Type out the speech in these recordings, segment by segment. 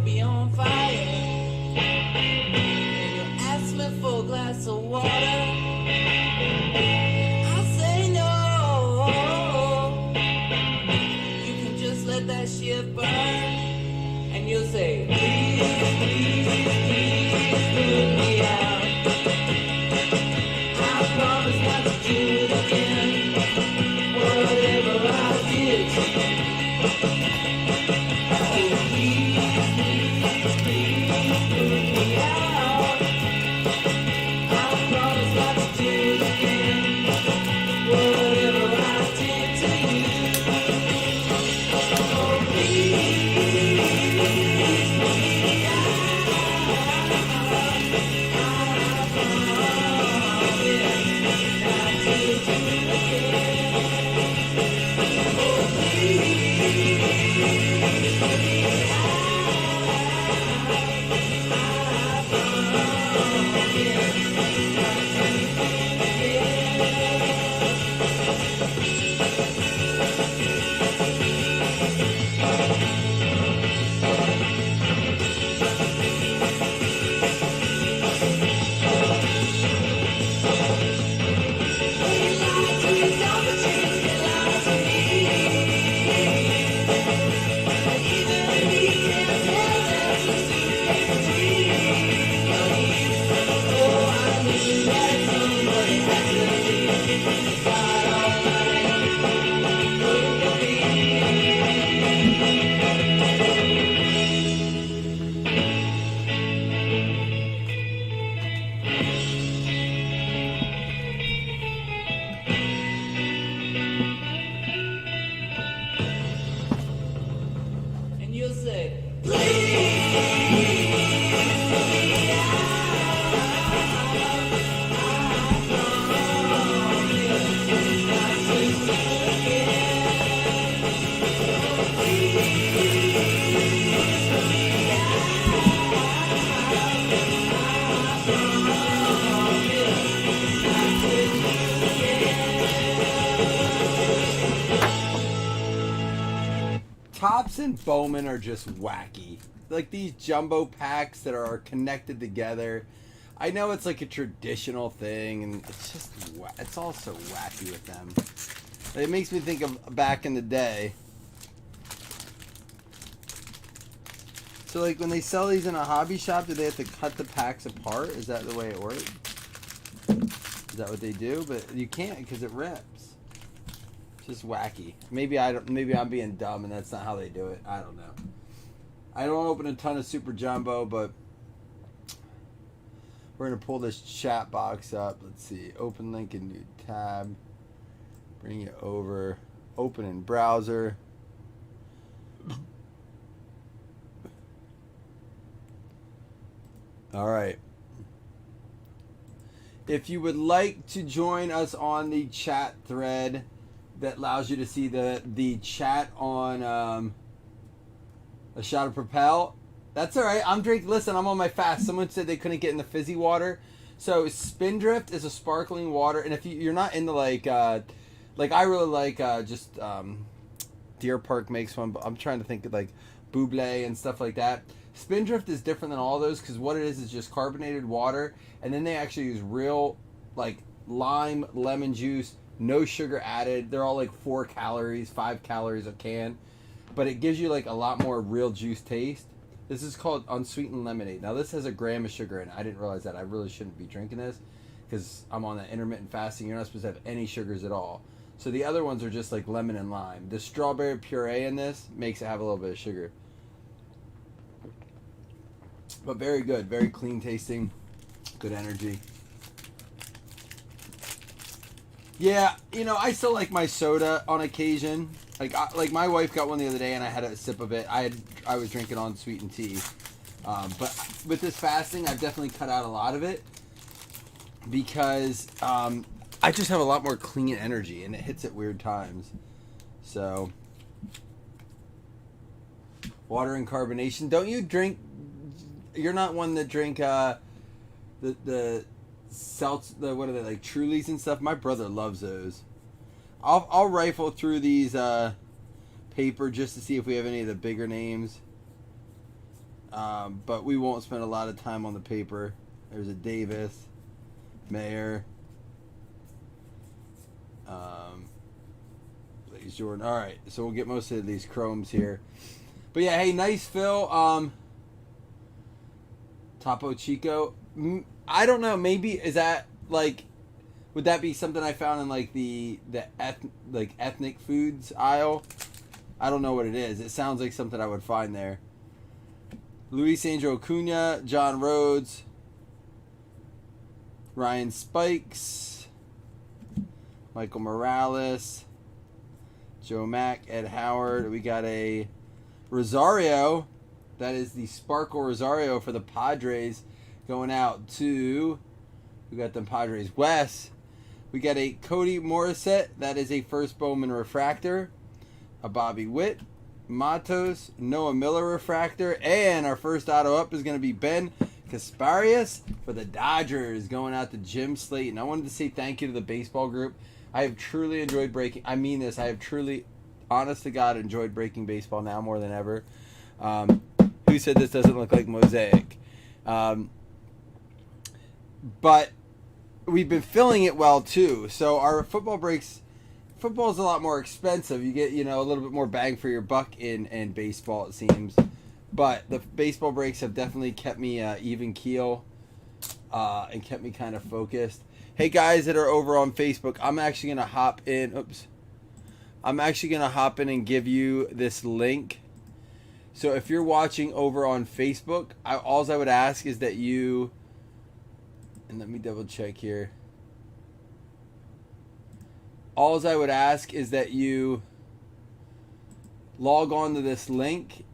be on fire. And you ask me for a glass of water. I say no. You can just let that shit burn. And you'll say, please, please, please put me out. I promise not to do it again. Whatever I did to you. Oh, please, please, please put me out. I promise not to do it again. Whatever I did to you. Oh, please put me out. I promise not to do it again. Oh, please put me and you'll say, Tops and Bowman are just wacky. Like these jumbo packs that are connected together. I know it's like a traditional thing, and it's just it's all so wacky with them. It makes me think of back in the day. So like when they sell these in a hobby shop, do they have to cut the packs apart? Is that the way it works? Is that what they do? But you can't because it rips. Just wacky. Maybe I'm being dumb and that's not how they do it. I don't know. I don't open a ton of Super Jumbo, but we're gonna pull this chat box up. Let's see. Open link in new tab. Bring it over. Open in browser. All right. If you would like to join us on the chat thread that allows you to see the chat on A Shot of Propel. That's all right. I'm drinking. Listen, I'm on my fast. Someone said they couldn't get in the fizzy water. So Spindrift is a sparkling water, and if you're not into like I really like Deer Park makes one, but I'm trying to think of like Buble and stuff like that. Spindrift is different than all those because what it is just carbonated water, and then they actually use real like lime, lemon juice. No sugar added. They're all like 4 calories, 5 calories a can. But it gives you like a lot more real juice taste. This is called unsweetened lemonade. Now this has a gram of sugar in it. I didn't realize that. I really shouldn't be drinking this because I'm on that intermittent fasting. You're not supposed to have any sugars at all. So the other ones are just like lemon and lime. The strawberry puree in this makes it have a little bit of sugar. But very good. Very clean tasting. Good energy. Yeah, I still like my soda on occasion. Like my wife got one the other day, and I had a sip of it. I was drinking on sweetened tea, but with this fasting, I've definitely cut out a lot of it because I just have a lot more clean energy, and it hits at weird times. So, water and carbonation. Don't you drink? You're not one that drink the what are they, like Trulies and stuff? My brother loves those. I'll rifle through these paper just to see if we have any of the bigger names. But we won't spend a lot of time on the paper. There's a Davis, Mayer, Blaze Jordan. All right, so we'll get most of these chromes here. But yeah, hey, nice fill. Topo Chico. I don't know. Maybe is that like, would that be something I found in like the ethnic foods aisle? I don't know what it is. It sounds like something I would find there. Luis Angel Acuna, John Rhodes, Ryan Spikes, Michael Morales, Joe Mack, Ed Howard. We got a Rosario. That is the Sparkle Rosario for the Padres going out to, we got them Padres. Wes. We got a Cody Morissette. That is a first Bowman refractor. A Bobby Witt. Matos. Noah Miller refractor. And our first auto up is going to be Ben Kasparius for the Dodgers going out to Jim Slayton. I wanted to say thank you to the baseball group. I have truly enjoyed breaking. I mean this. I have truly, honest to God, enjoyed breaking baseball now more than ever. Who said this doesn't look like Mosaic? But we've been filling it well too. So our football breaks, football is a lot more expensive. You get, a little bit more bang for your buck in baseball, it seems. But the baseball breaks have definitely kept me even keel and kept me kind of focused. Hey guys that are over on Facebook, I'm actually gonna hop in. I'm actually gonna hop in and give you this link. So if you're watching over on Facebook, all I would ask is that you, and let me double check here. All I would ask is that you log on to this link,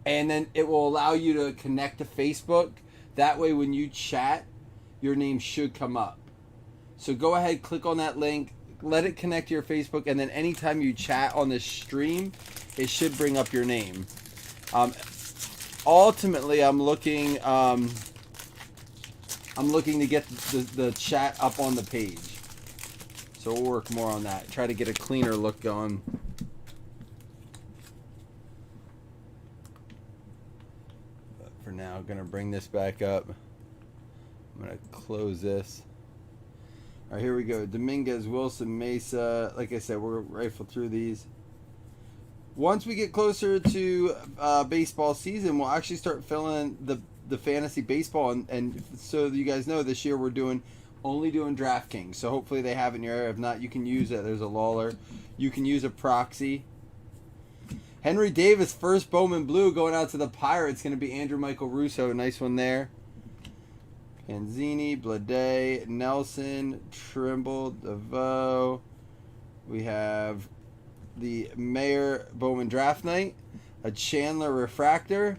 and then it will allow you to connect to Facebook. That way when you chat, your name should come up. So go ahead, click on that link, let it connect to your Facebook, and then anytime you chat on this stream, it should bring up your name. Ultimately, I'm looking to get the chat up on the page. So we'll work more on that. Try to get a cleaner look going. But for now, I'm going to bring this back up. I'm going to close this. All right, here we go. Dominguez, Wilson, Mesa. Like I said, we're rifle through these. Once we get closer to baseball season, we'll actually start filling the fantasy baseball. And so you guys know, this year we're only doing DraftKings. So hopefully they have it in your area. If not, you can use it. There's a Lawler. You can use a proxy. Henry Davis, first Bowman Blue going out to the Pirates. Going to be Andrew Michael Russo. Nice one there. Panzini, Blade, Nelson, Trimble, DeVoe. We have the Mayer Bowman Draft Night, a Chandler Refractor,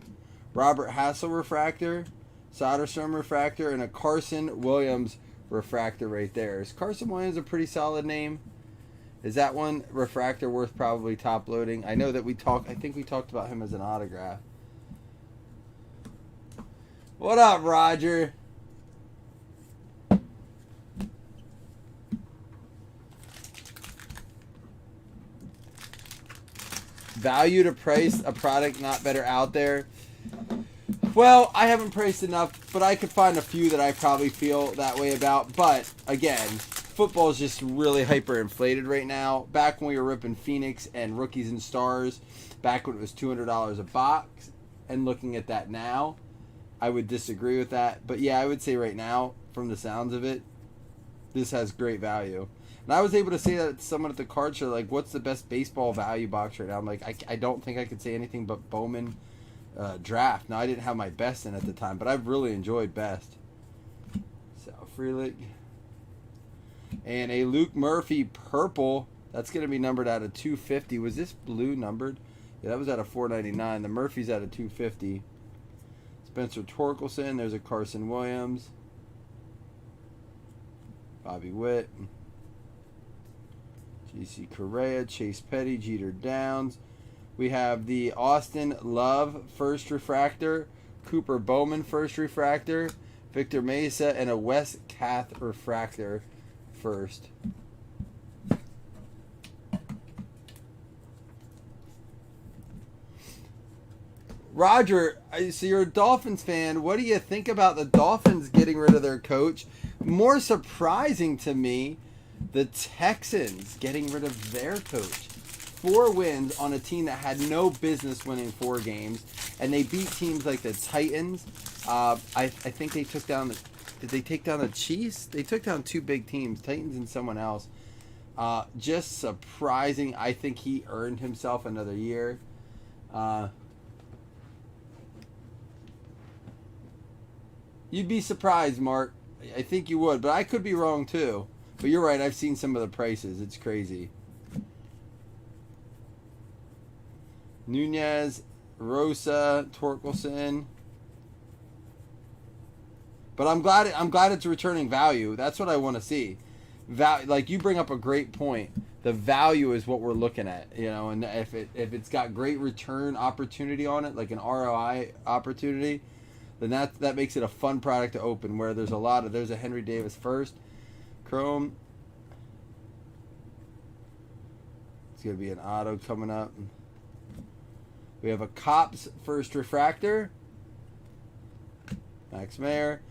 Robert Hassel Refractor, Soderstrom Refractor, and a Carson Williams Refractor right there. Is Carson Williams a pretty solid name? Is that one refractor worth probably top loading? I know that I think we talked about him as an autograph. What up, Roger? Value to price, a product not better out there. Well, I haven't priced enough, but I could find a few that I probably feel that way about. But again, football is just really hyper inflated right now. Back when we were ripping Phoenix and Rookies and Stars, back when it was $200 a box, and looking at that now, I would disagree with that. But yeah, I would say right now, from the sounds of it, this has great value. And I was able to say that to someone at the card show, like, what's the best baseball value box right now? I'm like, I don't think I could say anything but Bowman Draft. Now, I didn't have my best in at the time, but I've really enjoyed best. Sal Frelick. And a Luke Murphy purple. That's going to be numbered out of 250. Was this blue numbered? Yeah, that was out of 499. The Murphy's out of 250. Spencer Torkelson. There's a Carson Williams. Bobby Witt. J.C. Correa, Chase Petty, Jeter Downs. We have the Austin Love first refractor, Cooper Bowman first refractor, Victor Mesa, and a Wes Kath refractor first. Roger, so you're a Dolphins fan. What do you think about the Dolphins getting rid of their coach? More surprising to me, the Texans getting rid of their coach. 4 wins on a team that had no business winning 4 games, and they beat teams like the Titans. I think they took down the. Did they take down the Chiefs? They took down 2 big teams, Titans and someone else. Just surprising. I think he earned himself another year. You'd be surprised, Mark. I think you would, but I could be wrong too. But you're right. I've seen some of the prices. It's crazy. Nunez, Rosa, Torkelson. But I'm glad it's returning value. That's what I want to see. Like you bring up a great point. The value is what we're looking at, and if it's got great return opportunity on it, like an ROI opportunity, then that makes it a fun product to open. Where there's a Henry Davis first, Chrome. It's gonna be an auto coming up. We have a Cops first refractor. Max Mayer.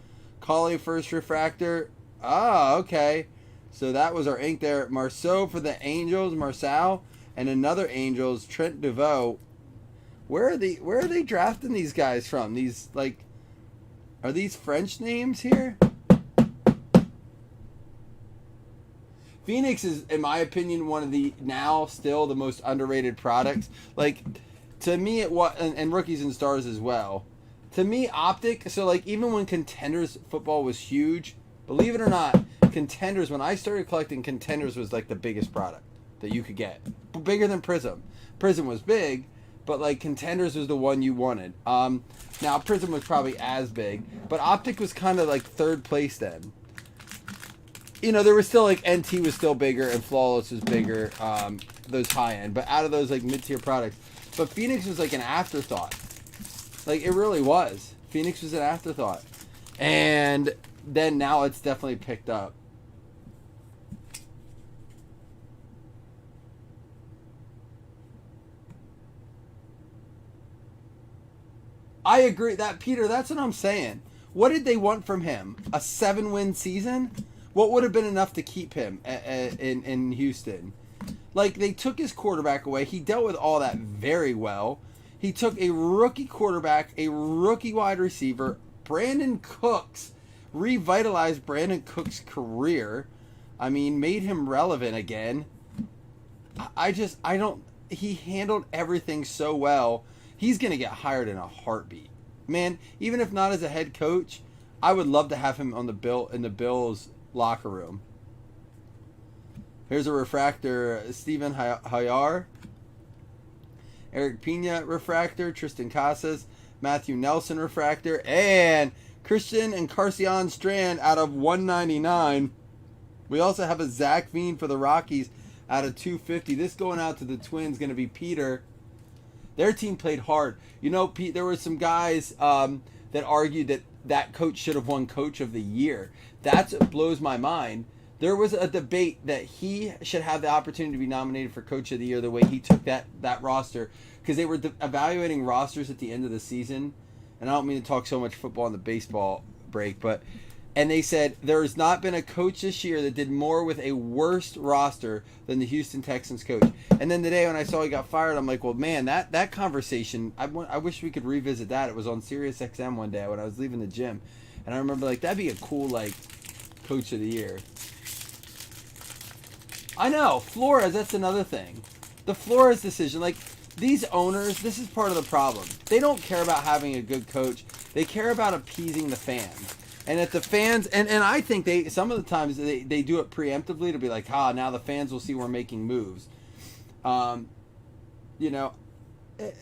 Colley first refractor. Ah, okay. So that was our ink there. Marceau for the Angels, Marceau, and another Angels, Trent DeVoe. Where are they drafting these guys from? These are these French names here? Phoenix is, in my opinion, one of the now still the most underrated products. To me, it was, and Rookies and Stars as well. To me, Optic. So even when Contenders football was huge, believe it or not, Contenders. When I started collecting, Contenders was the biggest product that you could get, bigger than Prism. Prism was big, but Contenders was the one you wanted. Now Prism was probably as big, but Optic was kind of third place then. There was still NT was still bigger and Flawless was bigger, those high end. But out of those mid tier products, but Phoenix was an afterthought. It really was. Phoenix was an afterthought, and then now it's definitely picked up. I agree that Peter. That's what I'm saying. What did they want from him? A 7-win season? What would have been enough to keep him in Houston? They took his quarterback away. He dealt with all that very well. He took a rookie quarterback, a rookie wide receiver, Brandon Cooks, revitalized Brandon Cooks' career. I mean, made him relevant again. He handled everything so well. He's going to get hired in a heartbeat. Man, even if not as a head coach, I would love to have him in the Bills locker room. Here's a refractor, Steven Hayar. Eric Pena refractor, Tristan Casas, Matthew Nelson refractor, and Christian and Carcion Strand out of 199. We also have a Zach Veen for the Rockies out of 250. This going out to the Twins, going to be Peter. Their team played hard. Pete, there were some guys that argued that coach should have won Coach of the Year. That's what blows my mind. There was a debate that he should have the opportunity to be nominated for Coach of the Year the way he took that roster, because they were evaluating rosters at the end of the season. And I don't mean to talk so much football in the baseball break, and they said there has not been a coach this year that did more with a worse roster than the Houston Texans coach. And then today when I saw he got fired, I'm like, well, man, that conversation, I wish we could revisit that. It was on Sirius XM one day when I was leaving the gym. And I remember, that'd be a cool, Coach of the Year. I know, Flores, that's another thing. The Flores decision, these owners, this is part of the problem. They don't care about having a good coach. They care about appeasing the fans. And if the fans, and I think some of the times they do it preemptively to be now the fans will see we're making moves. What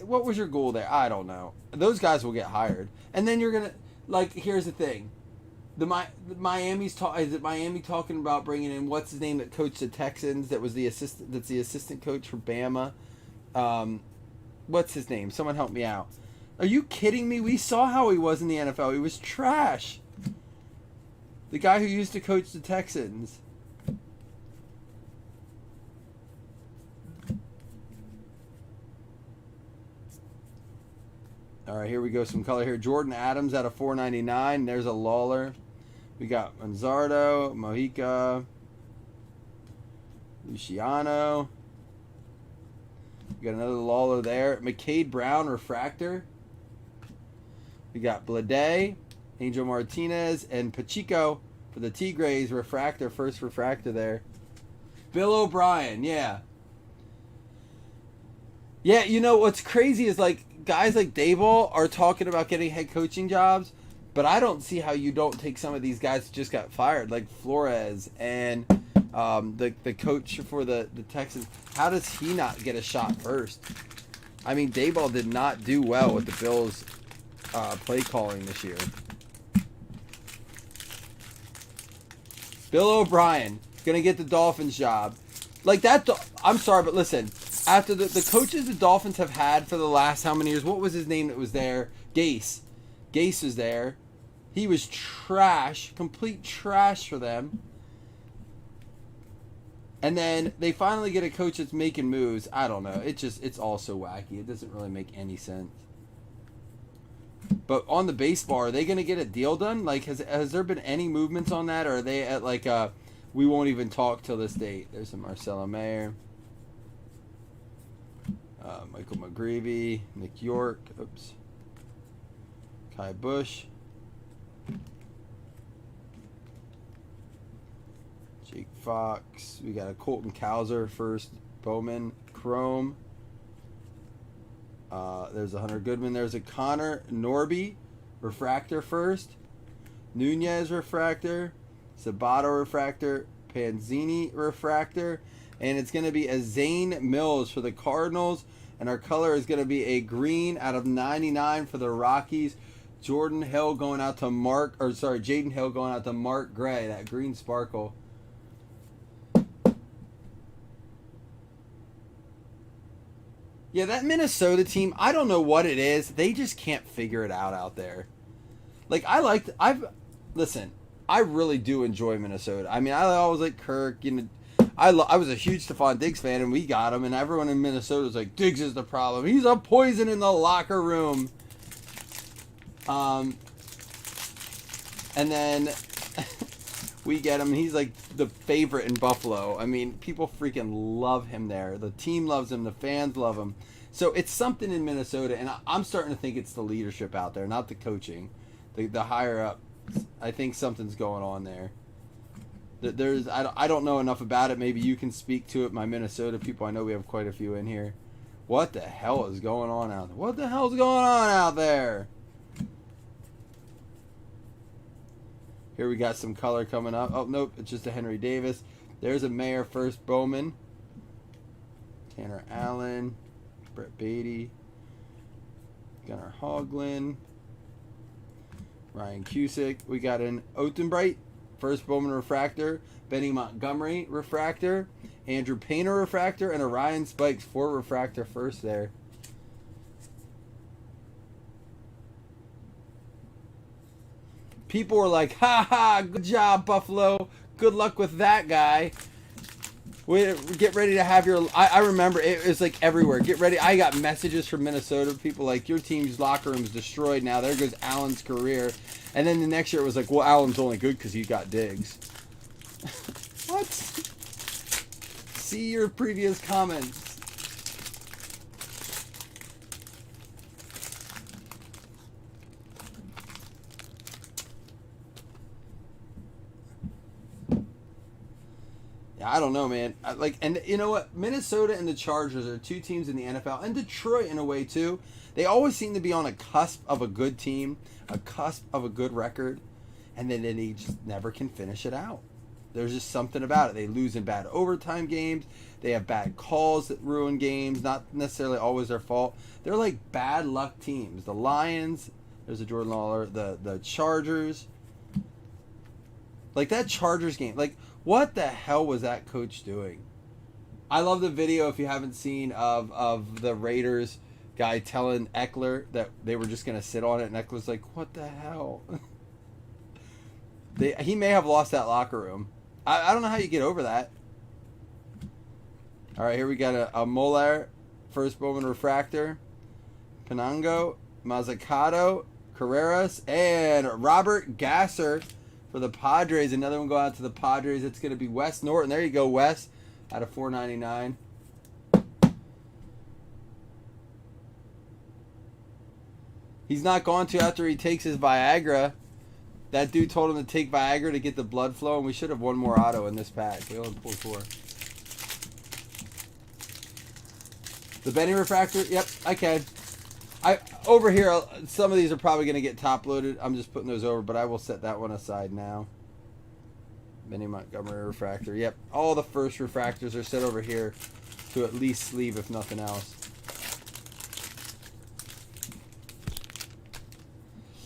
was your goal there? I don't know. Those guys will get hired. And then you're going to, here's the thing. Is it Miami talking about bringing in, what's his name that coached the Texans, that's the assistant coach for Bama? What's his name? Someone help me out. Are you kidding me? We saw how he was in the NFL. He was trash. The guy who used to coach the Texans. All right, here we go. Some color here. Jordan Adams out of 499. There's a Lawler. We got Manzardo, Mojica, Luciano. We got another Lawler there. McCade Brown refractor. We got Blade, Angel Martinez, and Pacheco for the Tigres refractor. First refractor there. Bill O'Brien, yeah. Yeah, you know what's crazy is like guys like Dayball are talking about getting head coaching jobs, but I don't see how you don't take some of these guys that just got fired, like Flores and the coach for the Texans. How does he not get a shot first? I mean, Dayball did not do well with the Bills' play calling this year. Bill O'Brien gonna get the Dolphins job, like that. I'm sorry, but listen. After the coaches the Dolphins have had for the last how many years? What was his name that was there? Gase. Gase was there. He was trash, complete trash for them. And then they finally get a coach that's making moves. I don't know. It's all so wacky. It doesn't really make any sense. But on the base bar, are they going to get a deal done? Like, has there been any movements on that? Or are they at like we won't even talk till this date? There's a Marcelo Mayer. Michael McGreevy, Nick York, Kai Bush, Jake Fox. We got a Colton Cowser first, Bowman, Chrome. There's a Hunter Goodman. There's a Connor Norby, refractor first. Nunez refractor, Sabato refractor, Panzini refractor, and it's going to be a Zane Mills for the Cardinals. And our color is going to be a green out of 99 for the Rockies. Jaden Hill going out to Mark Gray, that green sparkle. Yeah, that Minnesota team, I don't know what it is. They just can't figure it out there. Like, listen, I really do enjoy Minnesota. I mean, I always like Kirk, you know. I was a huge Stephon Diggs fan, and we got him, and everyone in Minnesota was like, Diggs is the problem. He's a poison in the locker room. And then we get him, and he's like the favorite in Buffalo. I mean, people freaking love him there. The team loves him. The fans love him. So it's something in Minnesota, and I'm starting to think it's the leadership out there, not the coaching. The higher up. I think something's going on there. I don't know enough about it. Maybe you can speak to it, my Minnesota people. I know we have quite a few in here. What the hell is going on out there? What the hell's going on out there? Here we got some color coming up. Oh, nope. It's just a Henry Davis. There's a Mayer first, Bowman. Tanner Allen. Brett Beatty. Gunnar Hoglund. Ryan Cusick. We got an Otenbright. First Bowman refractor, Benny Montgomery refractor, Andrew Painter refractor, and a Ryan Spikes 4 refractor first there. People were like, ha ha, good job, Buffalo. Good luck with that guy. Get ready to have your... I remember it was like everywhere. Get ready. I got messages from Minnesota. People like, your team's locker room is destroyed now. There goes Allen's career. And then the next year it was like, well, Allen's only good because he got Diggs. What? See your previous comments. I don't know, man. And you know what? Minnesota and the Chargers are two teams in the NFL, and Detroit in a way too. They always seem to be on a cusp of a good team, a cusp of a good record, and then they just never can finish it out. There's just something about it. They lose in bad overtime games. They have bad calls that ruin games. Not necessarily always their fault. They're like bad luck teams. The Lions. There's a Jordan Lawler. The Chargers. Like that Chargers game. Like, what the hell was that coach doing? I love the video, if you haven't seen, of the Raiders guy telling Eckler that they were just going to sit on it, and Eckler's like, what the hell? He may have lost that locker room. I don't know how you get over that. All right, here we got a Moller, first Bowman refractor, Penango, Mazzucato, Carreras, and Robert Gasser for the Padres. Another one going out to the Padres. It's going to be Wes Norton. There you go, Wes, out of 499. He's not going to after he takes his Viagra. That dude told him to take Viagra to get the blood flow, and we should have one more auto in this pack. We only pulled 4. The Benny refractor? Yep, I can. Over here, some of these are probably going to get top loaded. I'm just putting those over, but I will set that one aside now. Benny Montgomery refractor. Yep, all the first refractors are set over here to at least sleeve, if nothing else.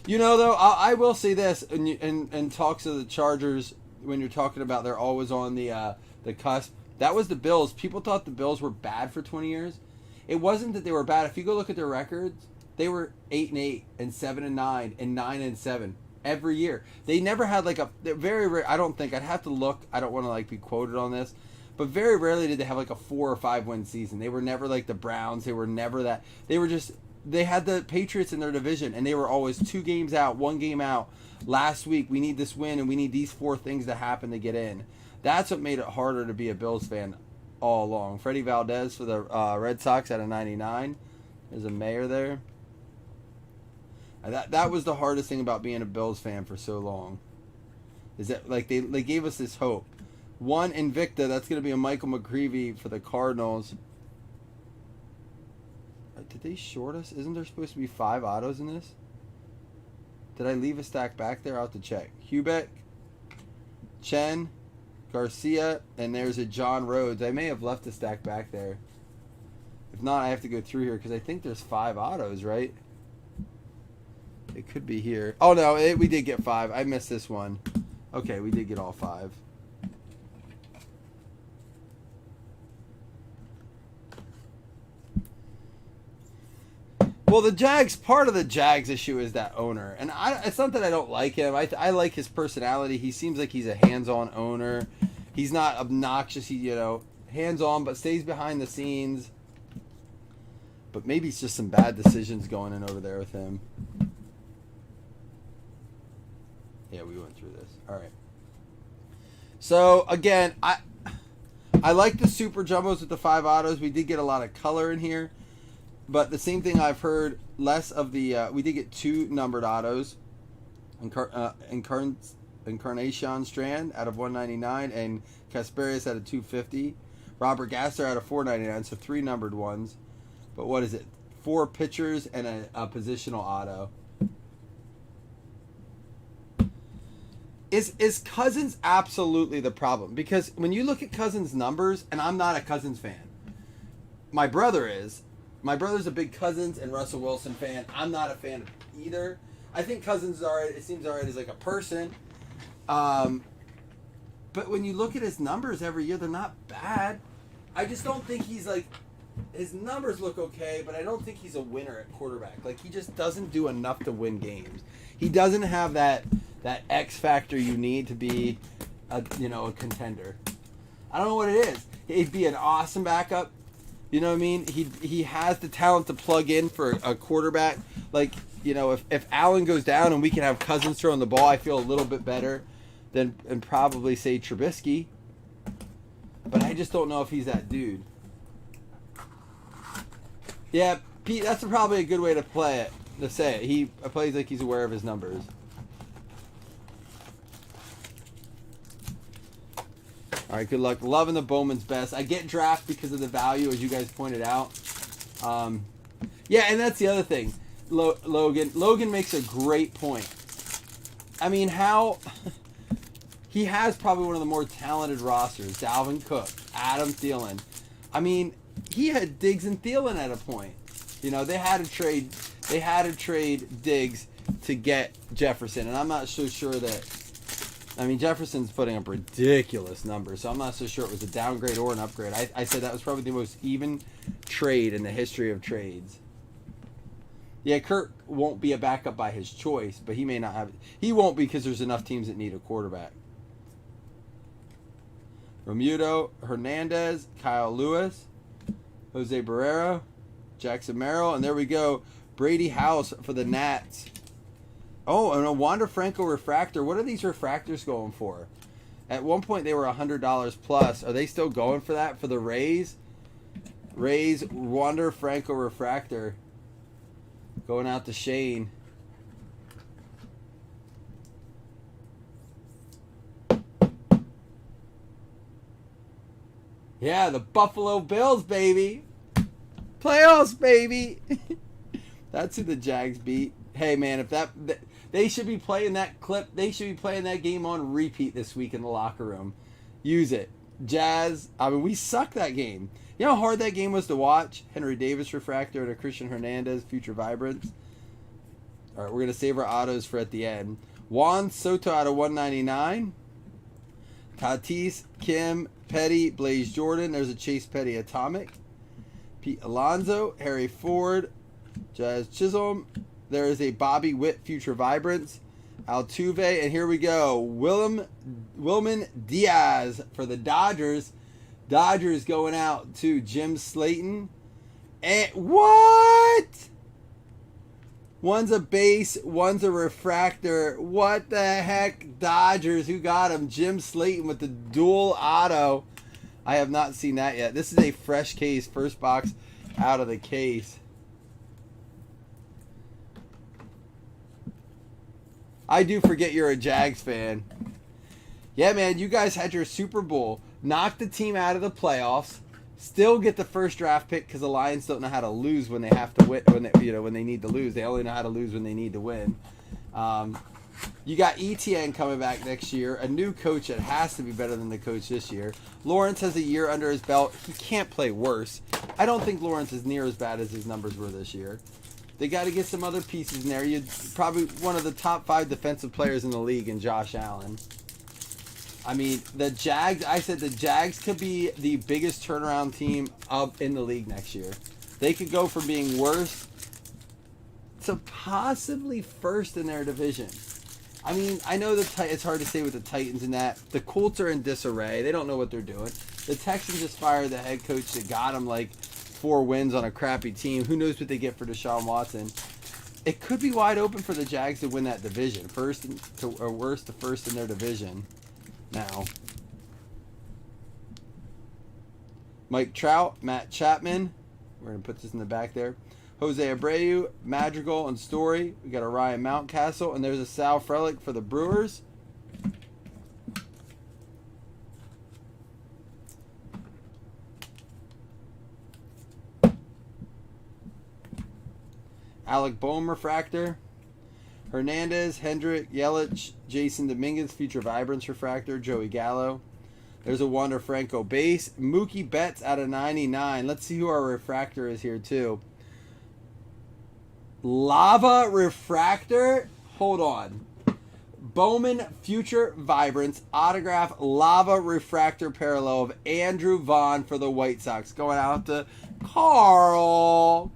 You know, though, I will say this, in talks of the Chargers, when you're talking about they're always on the cusp. That was the Bills. People thought the Bills were bad for 20 years. It wasn't that they were bad. If you go look at their records, they were 8-8 and 7-9 and 9-7 every year. They never had like a very rare. I don't think I'd have to look. I don't want to like be quoted on this, but very rarely did they have like a 4 or 5 win season. They were never like the Browns. They were never that. They were just. They had the Patriots in their division, and they were always 2 games out, 1 game out. Last week, we need this win, and we need these 4 things to happen to get in. That's what made it harder to be a Bills fan all along. Freddie Valdez for the Red Sox out of 99. There's a mayor there. That was the hardest thing about being a Bills fan for so long. Is that like they gave us this hope. 1 Invicta, that's going to be a Michael McGreevy for the Cardinals. Did they short us? Isn't there supposed to be 5 autos in this? Did I leave a stack back there? I'll have to check. Hubeck, Chen, Garcia, and there's a John Rhodes. I may have left a stack back there. If not, I have to go through here because I think there's 5 autos, right? It could be here. Oh, no, we did get 5. I missed this one. Okay, we did get all 5. Well, the Jags, part of the Jags issue is that owner. And it's not that I don't like him. I like his personality. He seems like he's a hands-on owner. He's not obnoxious. He, hands-on, but stays behind the scenes. But maybe it's just some bad decisions going in over there with him. Yeah, we went through this. All right. So, again, I like the Super Jumbos with the 5 autos. We did get a lot of color in here. But the same thing I've heard, less of the... we did get 2 numbered autos. Incarnation Strand out of 199 and Kasperius out of 250. Robert Gasser out of 499, so 3 numbered ones. But what is it? 4 pitchers and a positional auto. Is Cousins absolutely the problem? Because when you look at Cousins' numbers, and I'm not a Cousins fan. My brother is. My brother's a big Cousins and Russell Wilson fan. I'm not a fan of either. I think Cousins is alright. It seems alright as like a person. But when you look at his numbers every year, they're not bad. I just don't think he's like... His numbers look okay, but I don't think he's a winner at quarterback. Like, he just doesn't do enough to win games. He doesn't have that X factor you need to be a contender. I don't know what it is. He'd be an awesome backup. You know what I mean? He has the talent to plug in for a quarterback. Like, if Allen goes down and we can have Cousins throwing the ball, I feel a little bit better than probably, say, Trubisky. But I just don't know if he's that dude. Yeah, Pete, that's probably a good way to play it, to say it. He plays like he's aware of his numbers. All right, good luck. Loving the Bowman's best. I get draft because of the value, as you guys pointed out. Yeah, and that's the other thing. Logan makes a great point. I mean, how... he has probably one of the more talented rosters. Dalvin Cook, Adam Thielen. I mean, he had Diggs and Thielen at a point. They had to trade Diggs to get Jefferson, and I'm not so sure that... I mean, Jefferson's putting up ridiculous numbers, so I'm not so sure it was a downgrade or an upgrade. I said that was probably the most even trade in the history of trades. Yeah, Kirk won't be a backup by his choice, but he may not have... He won't because there's enough teams that need a quarterback. Romuto Hernandez, Kyle Lewis, Jose Barrera, Jackson Merrill, and there we go. Brady House for the Nats. Oh, and a Wander Franco refractor. What are these refractors going for? At one point, they were $100 plus. Are they still going for that for the Rays? Rays Wander Franco refractor. Going out to Shane. Yeah, the Buffalo Bills, baby. Playoffs, baby. That's who the Jags beat. Hey, man, if they should be playing that clip. They should be playing that game on repeat this week in the locker room. Use it. Jazz. I mean, we sucked that game. You know how hard that game was to watch? Henry Davis refractor and a Christian Hernandez future vibrance. All right, we're going to save our autos for at the end. Juan Soto out of 199. Tatis, Kim, Petty, Blaze Jordan. There's a Chase Petty atomic. Pete Alonso, Harry Ford, Jazz Chisholm. There is a Bobby Witt future vibrance. Altuve, and here we go. Wilman Diaz for the Dodgers. Dodgers going out to Jim Slayton. And what? One's a base, one's a refractor. What the heck? Dodgers, who got him? Jim Slayton with the dual auto. I have not seen that yet. This is a fresh case, first box out of the case. I do forget you're a Jags fan. Yeah, man, you guys had your Super Bowl. Knocked the team out of the playoffs. Still get the first draft pick because the Lions don't know how to lose when they have to win. When they need to lose, they only know how to lose when they need to win. You got ETN coming back next year. A new coach that has to be better than the coach this year. Lawrence has a year under his belt. He can't play worse. I don't think Lawrence is near as bad as his numbers were this year. They got to get some other pieces in there. You're probably one of the top 5 defensive players in the league in Josh Allen. I mean, the Jags, I said the Jags could be the biggest turnaround team up in the league next year. They could go from being worst to possibly first in their division. I mean, I know it's hard to say with the Titans and that. The Colts are in disarray. They don't know what they're doing. The Texans just fired the head coach that got them like 4 wins on a crappy team. Who knows what they get for Deshaun Watson? It could be wide open for the Jags to win that division. Worst to first in their division. Now, Mike Trout, Matt Chapman. We're going to put this in the back there. Jose Abreu, Madrigal, and Story. We got a Ryan Mountcastle, and there's a Sal Frelick for the Brewers. Alec Boehm refractor. Hernandez, Hendrick, Yelich, Jason Dominguez, future vibrance refractor. Joey Gallo. There's a Wander Franco base. Mookie Betts out of 99. Let's see who our refractor is here too. Lava refractor. Hold on. Bowman future vibrance autograph lava refractor parallel of Andrew Vaughn for the White Sox. Going out to Carl.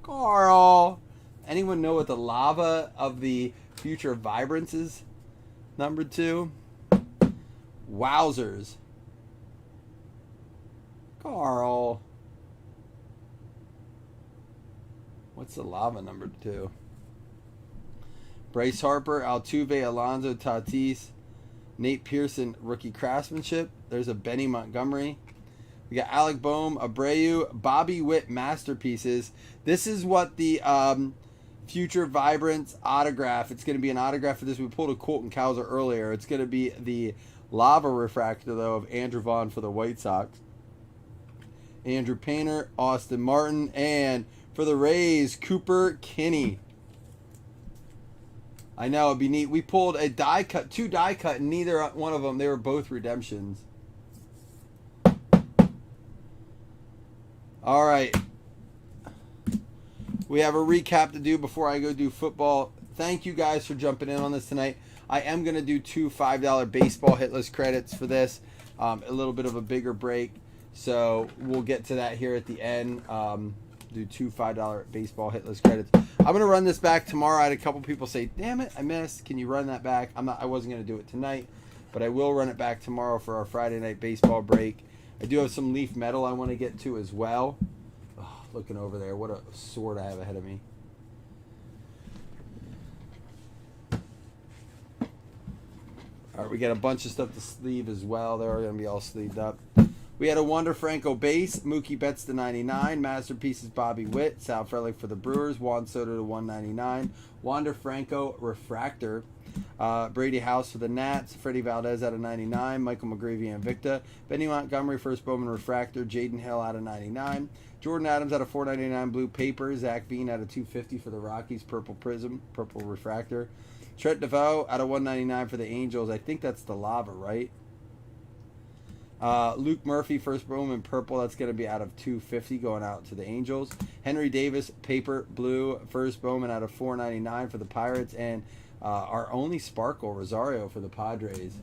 Anyone know what the lava of the future vibrance is? Number 2. Wowzers. Carl. What's the lava number 2? Bryce Harper, Altuve, Alonso, Tatis, Nate Pearson, rookie craftsmanship. There's a Benny Montgomery. We got Alec Boehm, Abreu, Bobby Witt masterpieces. This is what the future vibrance autograph. It's going to be an autograph for this. We pulled a Colton Cowser earlier. It's going to be the lava refractor, though, of Andrew Vaughn for the White Sox. Andrew Painter, Austin Martin, and for the Rays, Cooper Kinney. I know, it'd be neat. We pulled a die cut, 2 die cut, and neither one of them, they were both redemptions. All right. We have a recap to do before I go do football. Thank you guys for jumping in on this tonight. I am going to do 2 $5 baseball hitless credits for this. A little bit of a bigger break. So we'll get to that here at the end. Do 2 $5 baseball hitless credits. I'm going to run this back tomorrow. I had a couple people say, damn it, I missed. Can you run that back? I wasn't going to do it tonight, but I will run it back tomorrow for our Friday night baseball break. I do have some leaf metal I want to get to as well. Oh, looking over there, what a sword I have ahead of me. All right, we got a bunch of stuff to sleeve as well. They're going to be all sleeved up. We had a Wander Franco base, Mookie Betts to 99, Masterpieces Bobby Witt, Sal Frelick for the Brewers, Juan Soto to 199, Wander Franco refractor, Brady House for the Nats, Freddie Valdez out of 99, Michael McGravy Invicta, Benny Montgomery first Bowman refractor, Jaden Hill out of 99, Jordan Adams out of 499 blue paper, Zach Veen out of 250 for the Rockies, purple prism, purple refractor, Trent DeVoe out of 199 for the Angels. I think that's the lava, right? Luke Murphy, first Bowman purple. That's going to be out of 250 going out to the Angels. Henry Davis, paper blue, first Bowman out of 499 for the Pirates. And our only sparkle, Rosario, for the Padres.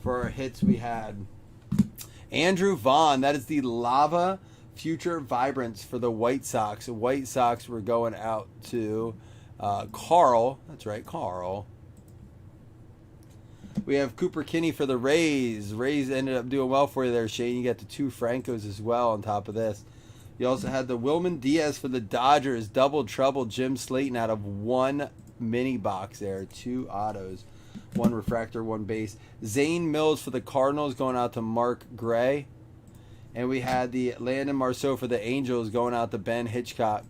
For our hits, we had Andrew Vaughn. That is the lava future vibrance for the White Sox. The White Sox were going out to Carl. That's right, Carl. We have Cooper Kinney for the Rays. Rays ended up doing well for you there, Shane. You got the 2 Francos as well on top of this. You also had the Wilman Diaz for the Dodgers. Double trouble. Jim Slayton out of 1 mini box there. 2 autos. 1 refractor, 1 base. Zane Mills for the Cardinals going out to Mark Gray. And we had the Landon Marceau for the Angels going out to Ben Hitchcock.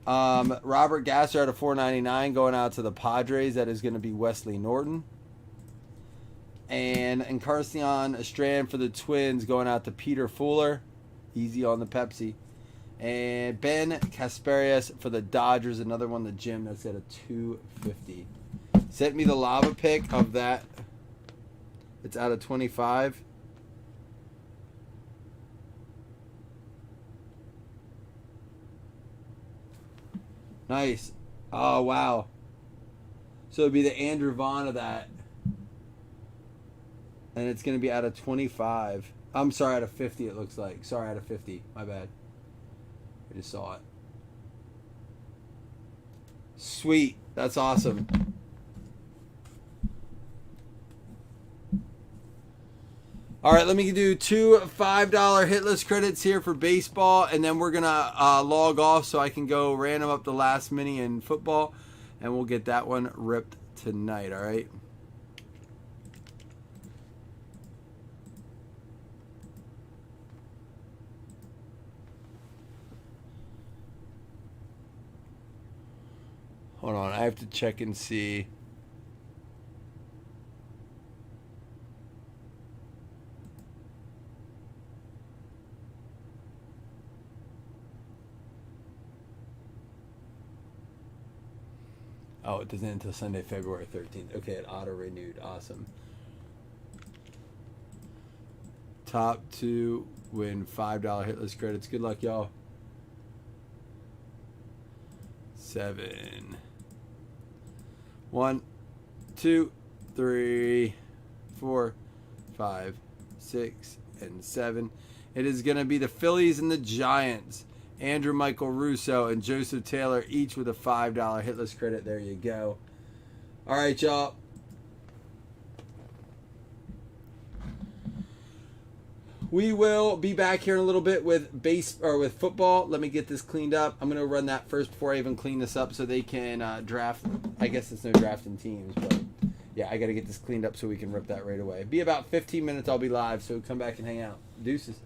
Robert Gasser out of 499 going out to the Padres. That is going to be Wesley Norton. And Encarnacion Strand for the Twins going out to Peter Fuller. Easy on the Pepsi. And Ben Casparius for the Dodgers. Another one, the Jim. That's at a 250. Sent me the lava pick of that. It's out of 25. Nice. Oh, wow. So it'd be the Andrew Vaughn of that. And it's going to be out of 25. I'm sorry, out of 50 it looks like. Sorry, out of 50. My bad. I just saw it. Sweet. That's awesome. All right, let me do 2 $5 hitless credits here for baseball, and then we're going to log off so I can go random up the last mini in football, and we'll get that one ripped tonight, all right? Hold on, I have to check and see. Oh, it doesn't until Sunday, February 13th. Okay, it auto-renewed. Awesome. Top 2 win $5 hitless credits. Good luck, y'all. 7. 1, 2, 3, 4, 5, 6, and 7. It is going to be the Phillies and the Giants. Andrew Michael Russo and Joseph Taylor, each with a $5 hitless credit. There you go. All right, y'all. We will be back here in a little bit with with football. Let me get this cleaned up. I'm going to run that first before I even clean this up so they can draft. I guess it's no drafting teams, but yeah, I got to get this cleaned up so we can rip that right away. Be about 15 minutes. I'll be live, so come back and hang out. Deuces.